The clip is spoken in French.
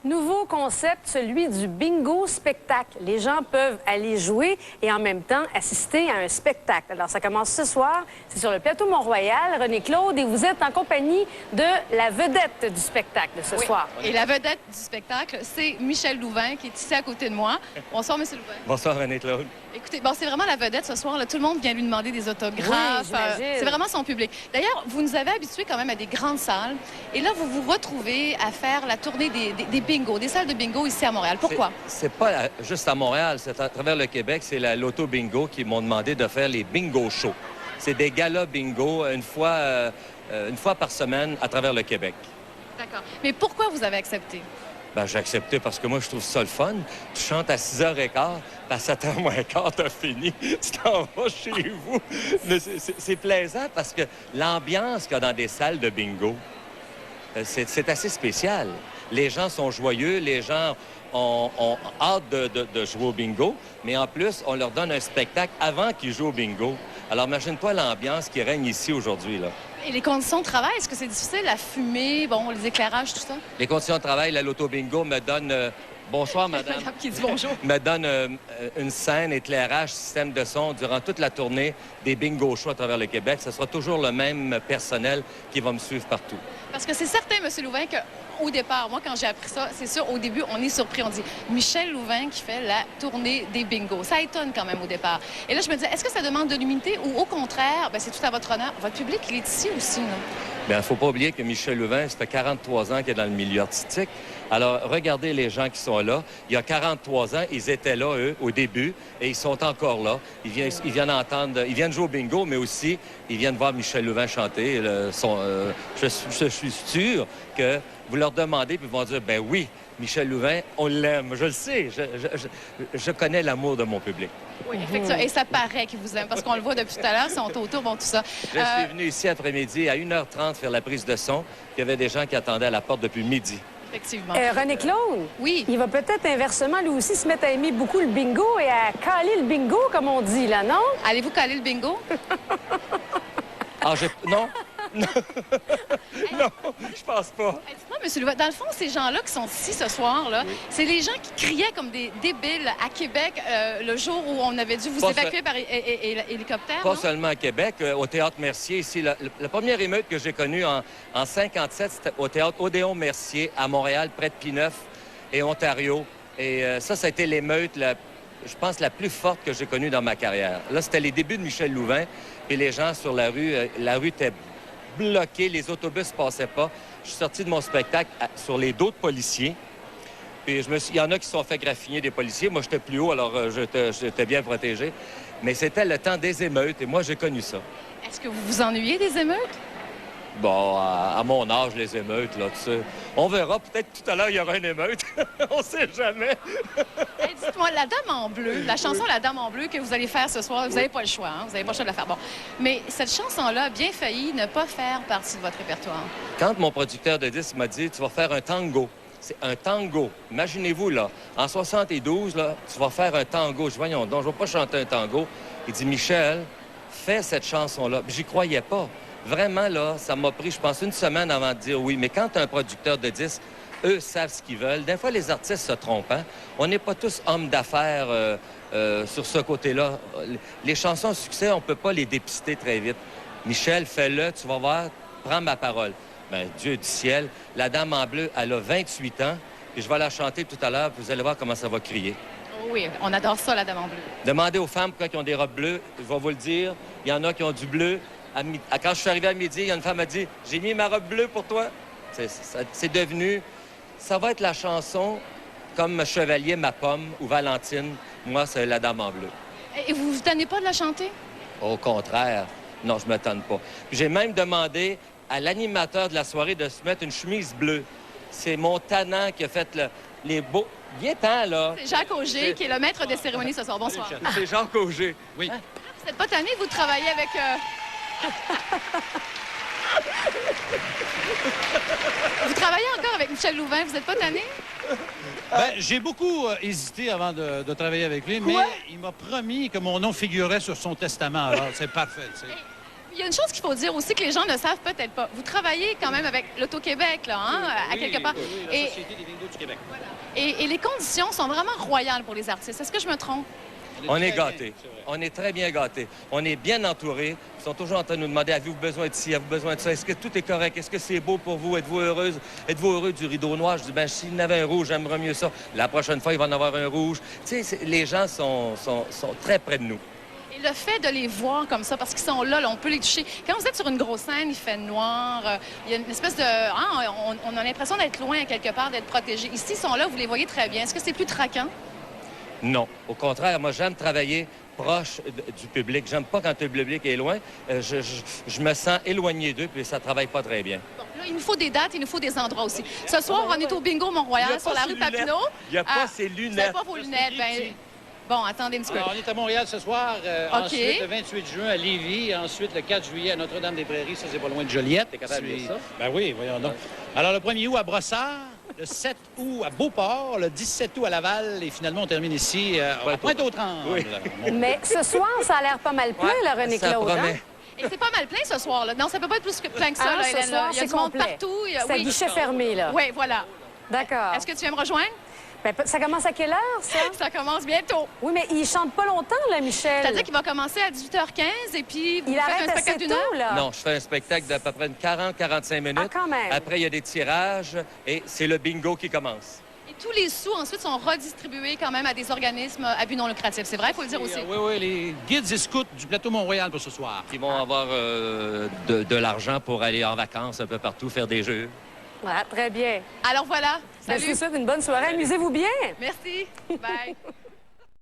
Nouveau concept, celui du bingo spectacle. Les gens peuvent aller jouer et en même temps assister à un spectacle. Alors, ça commence ce soir. C'est sur le plateau Mont-Royal. René-Claude, et vous êtes en compagnie de la vedette du spectacle ce soir. Et la vedette du spectacle, c'est Michel Louvain, qui est ici à côté de moi. Bonsoir, M. Louvain. Bonsoir, René-Claude. Écoutez, bon, c'est vraiment la vedette ce soir. Là. Tout le monde vient lui demander des autographes. Oui, c'est vraiment son public. D'ailleurs, vous nous avez habitués quand même à des grandes salles. Et là, vous vous retrouvez à faire la tournée des bingos, des salles de bingo ici à Montréal. Pourquoi? C'est pas juste à Montréal, c'est à travers le Québec. C'est la Loto Bingo qui m'ont demandé de faire les bingo shows. C'est des galas bingo une fois par semaine à travers le Québec. D'accord. Mais pourquoi vous avez accepté? Ben, j'ai accepté parce que moi, je trouve ça le fun. Tu chantes à 6h15, puis à 7h15, t'as fini. Tu t'en vas chez vous. C'est plaisant parce que l'ambiance qu'il y a dans des salles de bingo, c'est assez spécial. Les gens sont joyeux, les gens ont hâte de jouer au bingo, mais en plus, on leur donne un spectacle avant qu'ils jouent au bingo. Alors, imagine-toi l'ambiance qui règne ici aujourd'hui, là. Et les conditions de travail, est-ce que c'est difficile? La fumée, bon, les éclairages, tout ça? Les conditions de travail, la Loto Bingo me donne... bonsoir, madame. Madame qui dit bonjour. Me donne une scène, éclairage, système de son durant toute la tournée des bingo shows à travers le Québec. Ce sera toujours le même personnel qui va me suivre partout. Parce que c'est certain, M. Louvain, qu'au départ, moi, quand j'ai appris ça, c'est sûr, au début, on est surpris. On dit Michel Louvain qui fait la tournée des bingos. Ça étonne quand même au départ. Et là, je me disais, est-ce que ça demande de l'humilité ou au contraire, c'est tout à votre honneur? Votre public, il est ici aussi, non? Bien, il ne faut pas oublier que Michel Louvain, ça fait 43 ans qu'il est dans le milieu artistique. Alors, regardez les gens qui sont là. Il y a 43 ans, ils étaient là, eux, au début, et ils sont encore là. Ils viennent entendre, ils viennent jouer au bingo, mais aussi, ils viennent voir Michel Louvain chanter. Je suis sûr que vous leur demandez, puis ils vont dire, ben oui, Michel Louvain, on l'aime. Je le sais. Je connais l'amour de mon public. Oui, effectivement. Et ça paraît qu'ils vous aiment, parce qu'on le voit depuis tout à l'heure, ils sont autour, bon, tout ça. Je suis venu ici après-midi à 1h30 faire la prise de son. Il y avait des gens qui attendaient à la porte depuis midi. Effectivement. René-Claude, oui. Il va peut-être inversement, lui aussi, se mettre à aimer beaucoup le bingo et à caler le bingo, comme on dit, là, non? Allez-vous caler le bingo? Ah, non? Non, je pense pas. Dites-moi, M. Louvain, dans le fond, ces gens-là qui sont ici ce soir, là, c'est les gens qui criaient comme des débiles à Québec le jour où on avait dû vous évacuer par hélicoptère. Pas seulement à Québec, au Théâtre Mercier, ici. La première émeute que j'ai connue en 57, c'était au Théâtre Odéon Mercier, à Montréal, près de Pineuf et Ontario. Et ça a été l'émeute, je pense, la plus forte que j'ai connue dans ma carrière. Là, c'était les débuts de Michel Louvain, et les gens sur la rue était bloquée, les autobus ne passaient pas. Je suis sorti de mon spectacle sur les dos de policiers. Puis il y en a qui se sont fait graffiner des policiers. Moi, j'étais plus haut, alors j'étais bien protégé. Mais c'était le temps des émeutes, et moi, j'ai connu ça. Est-ce que vous vous ennuyez des émeutes? Bon, à mon âge, les émeutes, là, tu sais. On verra. Peut-être tout à l'heure, il y aura une émeute. On sait jamais. Hey, dites-moi, La Dame en bleu, la chanson La Dame en bleu que vous allez faire ce soir, vous n'avez pas le choix, hein? Vous n'avez pas le choix de la faire. Bon. Mais cette chanson-là a bien failli ne pas faire partie de votre répertoire. Quand mon producteur de disques m'a dit « Tu vas faire un tango », c'est un tango. Imaginez-vous, là, en 72, là, tu vas faire un tango. Je dis « Voyons donc, je ne vais pas chanter un tango. » Il dit « Michel, fais cette chanson-là. » J'y croyais pas. Vraiment, là, ça m'a pris, je pense, une semaine avant de dire oui. Mais quand tu as un producteur de disques, eux savent ce qu'ils veulent. Des fois, les artistes se trompent. Hein? On n'est pas tous hommes d'affaires sur ce côté-là. Les chansons à succès, on ne peut pas les dépister très vite. Michel, fais-le, tu vas voir, prends ma parole. Bien, Dieu du ciel, La Dame en bleu, elle a 28 ans, et je vais la chanter tout à l'heure, puis vous allez voir comment ça va crier. Oui, on adore ça, La Dame en bleu. Demandez aux femmes pourquoi ils ont des robes bleues. Je vais vous le dire, il y en a qui ont du bleu. Quand je suis arrivé à midi, il y a une femme qui m'a dit « J'ai mis ma robe bleue pour toi. » C'est devenu... Ça va être la chanson comme Chevalier, ma pomme ou Valentine. Moi, c'est La Dame en bleu. Et vous vous tannez pas de la chanter? Au contraire. Non, je ne me tanne pas. J'ai même demandé à l'animateur de la soirée de se mettre une chemise bleue. C'est mon tannant qui a fait les beaux... Viens-t'en, là. C'est Jacques Auger qui est le maître des cérémonies ce soir. Bonsoir. C'est Jacques Auger. Oui. Hein? Vous n'êtes pas tanné, vous travaillez avec... Vous travaillez encore avec Michel Louvain, vous n'êtes pas tanné? Ben, j'ai beaucoup hésité avant de travailler avec lui, mais il m'a promis que mon nom figurait sur son testament. Alors, c'est parfait, tu sais. Il y a une chose qu'il faut dire aussi que les gens ne savent peut-être pas. Vous travaillez quand même avec l'Auto-Québec, là, hein, à quelque part. Oui, la Société des bingos du Québec. Et les conditions sont vraiment royales pour les artistes. Est-ce que je me trompe? On est très bien, gâtés. c'est vrai. On est très bien gâtés. On est bien entourés. Ils sont toujours en train de nous demander, avez-vous besoin de ci, avez-vous besoin de ça? Est-ce que tout est correct? Est-ce que c'est beau pour vous? Êtes-vous heureuse? Êtes-vous heureux du rideau noir? Je dis, ben s'il y en avait un rouge, j'aimerais mieux ça. La prochaine fois, il va en avoir un rouge. Tu sais, les gens sont très près de nous. Et le fait de les voir comme ça, parce qu'ils sont là, on peut les toucher. Quand vous êtes sur une grosse scène, il fait noir, il y a une espèce de... hein, on a l'impression d'être loin quelque part, d'être protégé. Ici, ils sont là, vous les voyez très bien. Est-ce que c'est plus traquant? Non. Au contraire, moi, j'aime travailler proche du public. J'aime pas quand le public est loin. Je me sens éloigné d'eux, puis ça travaille pas très bien. Bon, là, il nous faut des dates, il nous faut des endroits aussi. Ce soir, on est au Bingo Mont-Royal, sur la rue Papineau. Il n'y a pas ces Vous n'avez lunettes. pas vos lunettes. Ben, bon, attendez un petit peu. Alors, on est à Montréal ce soir. OK. Ensuite, le 28 juin à Lévis. Ensuite, le 4 juillet à Notre-Dame-des-Prairies. Ça, c'est pas loin de Joliette. T'es capable de dire ça? Ben oui, voyons donc. Alors, le 1er août à Brossard. Le 7 août à Beauport. Le 17 août à Laval. Et finalement, on termine ici à Pointe-aux-Trembles. Oui. Mais ce soir, ça a l'air pas mal plein, Ouais, là, René ça Claude. promet. Hein? Et c'est pas mal plein ce soir, là. Non, ça peut pas être plus plein que ça, Ah, là, ce Hélène. soir, Il y a c'est du monde complet. partout. C'est à guichet fermé, là. Oui, voilà. D'accord. Est-ce que tu viens me rejoindre? Ben, ça commence à quelle heure, ça? Ça commence bientôt. Oui, mais il chante pas longtemps, là, Michel. C'est-à-dire qu'il va commencer à 18h15 et puis vous Il faites arrête un assez spectacle d'une tôt, heure? là. Non, je fais un spectacle d'à peu près 40-45 minutes. Ah, quand même. Après, il y a des tirages et c'est le bingo qui commence. Et tous les sous, ensuite, sont redistribués quand même à des organismes à but non lucratif. C'est vrai, il faut le dire aussi. Oui, oui, les guides et scouts du plateau Mont-Royal pour ce soir. Ils vont avoir de l'argent pour aller en vacances un peu partout, faire des jeux. Voilà, très bien. Alors voilà. Ben, je Salut. vous souhaite une bonne soirée. Amusez-vous bien. Merci. Bye.